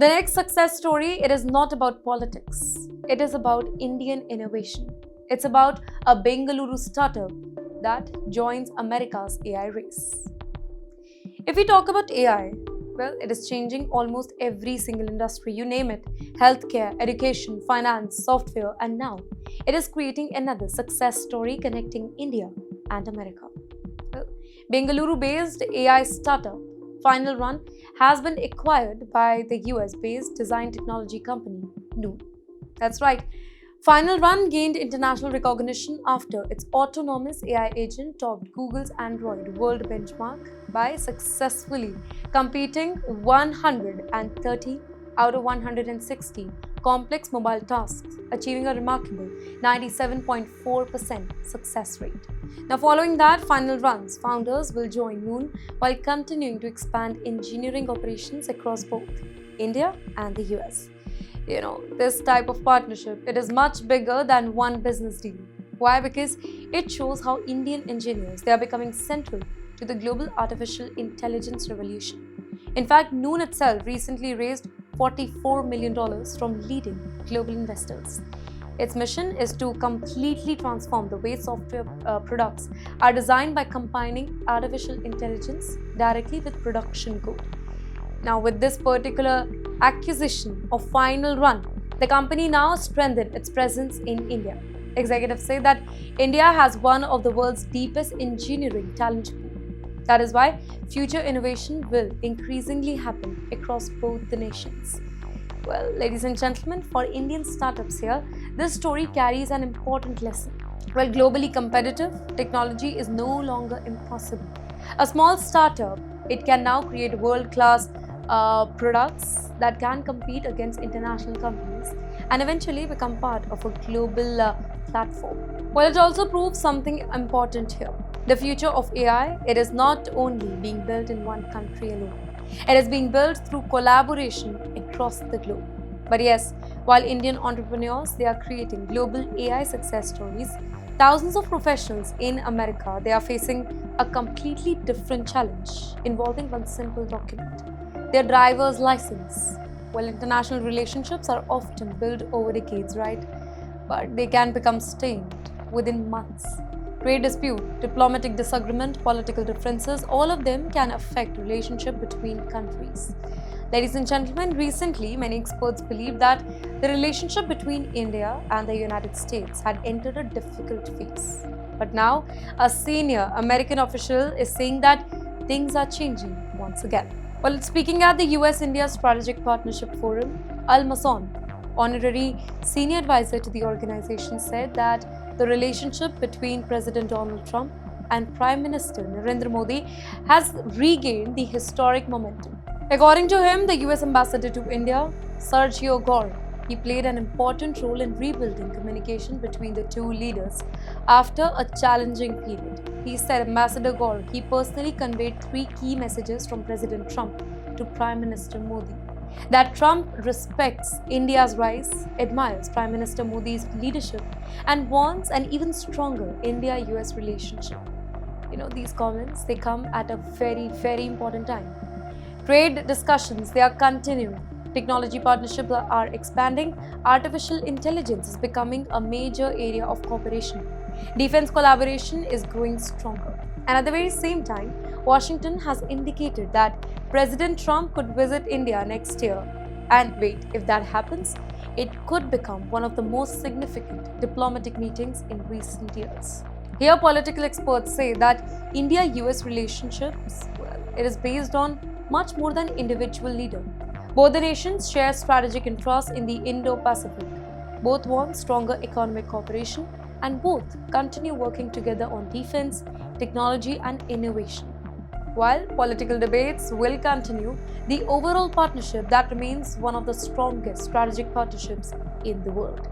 The next success story, it is not about politics. It is about Indian innovation. It's about a Bengaluru startup that joins America's AI race. If we talk about AI, well, it is changing almost every single industry, you name it: healthcare, education, finance, software, and now it is creating another success story connecting India and America. Well, Bengaluru based AI startup Final Run has been acquired by the US based design technology company Noon. That's right. Final Run gained international recognition after its autonomous AI agent topped Google's Android world benchmark by successfully completing 130 out of 160 complex mobile tasks, achieving a remarkable 97.4% success rate. Now, following that, Final Run's founders will join Noon while continuing to expand engineering operations across both India and the US. This type of partnership, it is much bigger than one business deal. Why? Because it shows how Indian engineers, they are becoming central to the global artificial intelligence revolution. In fact, Noon itself recently raised $44 million from leading global investors. Its mission is to completely transform the way software products are designed by combining artificial intelligence directly with production code. Now, with this particular acquisition of Final Run, the company now strengthened its presence in India. Executives say that India has one of the world's deepest engineering talent pool. That is why future innovation will increasingly happen across both the nations. Well, ladies and gentlemen, for Indian startups here, this story carries an important lesson. While globally competitive, technology is no longer impossible. A small startup, it can now create world-class products that can compete against international companies and eventually become part of a global platform. Well, it also proves something important here. The future of AI, it is not only being built in one country alone. It is being built through collaboration across the globe. But yes, while Indian entrepreneurs, they are creating global AI success stories, thousands of professionals in America, they are facing a completely different challenge involving one simple document: their driver's license. Well, international relationships are often built over decades, right? But they can become stained within months. Trade dispute, diplomatic disagreement, political differences, all of them can affect relationship between countries. Ladies and gentlemen, recently many experts believe that the relationship between India and the United States had entered a difficult phase. But now, a senior American official is saying that things are changing once again. Well, speaking at the US-India Strategic Partnership Forum, Al Mason, honorary senior advisor to the organization, said that the relationship between President Donald Trump and Prime Minister Narendra Modi has regained the historic momentum. According to him, the US ambassador to India, Sergio Gore, he played an important role in rebuilding communication between the two leaders after a challenging period. He said Ambassador Gore, he personally conveyed 3 key messages from President Trump to Prime Minister Modi. That Trump respects India's rise, admires Prime Minister Modi's leadership, and wants an even stronger India-US relationship. These comments, they come at a very, very important time. Trade discussions, they are continuing. Technology partnerships are expanding. Artificial intelligence is becoming a major area of cooperation. Defense collaboration is growing stronger. And at the very same time, Washington has indicated that President Trump could visit India next year. And wait, if that happens, it could become one of the most significant diplomatic meetings in recent years. Here, political experts say that India-US relationships, well, it is based on much more than individual leader. Both the nations share strategic interests in the Indo-Pacific. Both want stronger economic cooperation, and both continue working together on defense, technology, and innovation. While political debates will continue, the overall partnership that remains one of the strongest strategic partnerships in the world.